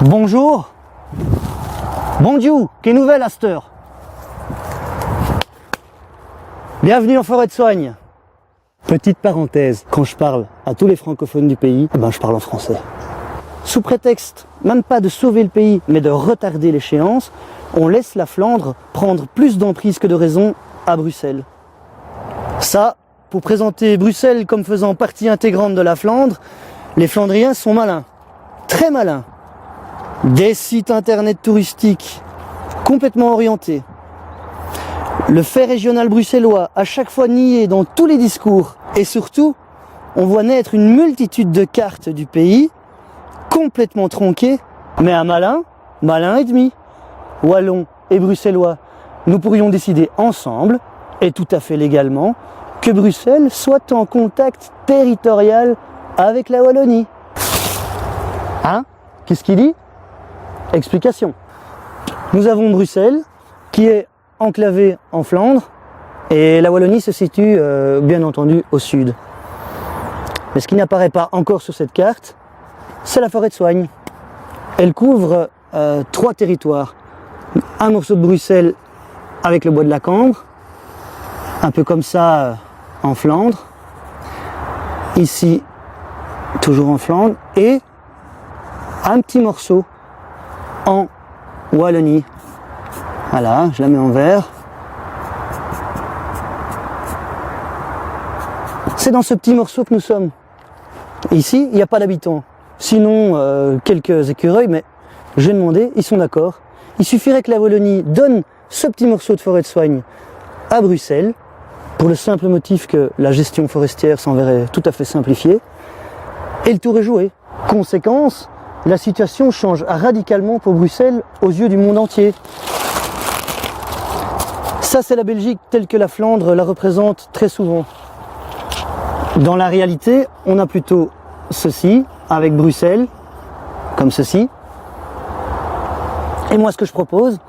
Bonjour. Bon Dieu, quelle nouvelle à cette heure? Bienvenue en forêt de Soigne. Petite parenthèse, quand je parle à tous les francophones du pays, je parle en français. Sous prétexte, même pas de sauver le pays, mais de retarder l'échéance, on laisse la Flandre prendre plus d'emprise que de raison à Bruxelles. Ça, pour présenter Bruxelles comme faisant partie intégrante de la Flandre, les Flandriens sont malins, très malins. Des sites internet touristiques complètement orientés. Le fait régional bruxellois à chaque fois nié dans tous les discours. Et surtout, on voit naître une multitude de cartes du pays complètement tronquées, mais un malin et demi. Wallons et bruxellois, nous pourrions décider ensemble, et tout à fait légalement, que Bruxelles soit en contact territorial avec la Wallonie. Hein? Qu'est-ce qu'il dit? Explication. Nous avons Bruxelles, qui est enclavée en Flandre, et la Wallonie se situe, bien entendu, au sud. Mais ce qui n'apparaît pas encore sur cette carte, c'est la forêt de Soigne. Elle couvre 3 territoires. Un morceau de Bruxelles avec le bois de la Cambre, un peu comme ça en Flandre, ici toujours en Flandre, et un petit morceau en Wallonie. Voilà, je la mets en vert. C'est dans ce petit morceau que nous sommes. Ici, il n'y a pas d'habitants. Sinon, quelques écureuils, mais j'ai demandé, ils sont d'accord. Il suffirait que la Wallonie donne ce petit morceau de forêt de Soigne à Bruxelles, pour le simple motif que la gestion forestière s'en verrait tout à fait simplifiée, et le tour est joué. Conséquence, la situation change radicalement pour Bruxelles aux yeux du monde entier. Ça, c'est la Belgique telle que la Flandre la représente très souvent. Dans la réalité, on a plutôt ceci, avec Bruxelles, comme ceci. Et moi, ce que je propose,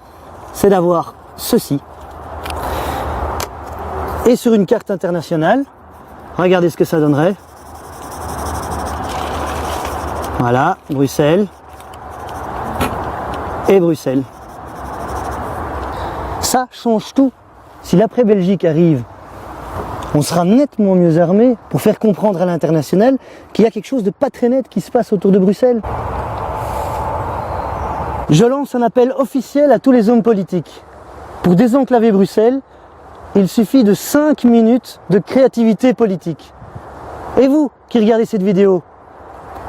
c'est d'avoir ceci. Et sur une carte internationale, regardez ce que ça donnerait. Voilà, Bruxelles et Bruxelles. Ça change tout. Si l'après-Belgique arrive, on sera nettement mieux armé pour faire comprendre à l'international qu'il y a quelque chose de pas très net qui se passe autour de Bruxelles. Je lance un appel officiel à tous les hommes politiques. Pour désenclaver Bruxelles, il suffit de 5 minutes de créativité politique. Et vous, qui regardez cette vidéo,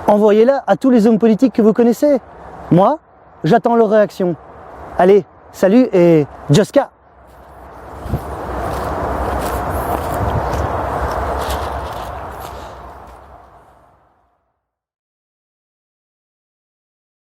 envoyez-la à tous les hommes politiques que vous connaissez. Moi, j'attends leur réaction. Allez, salut et Juska!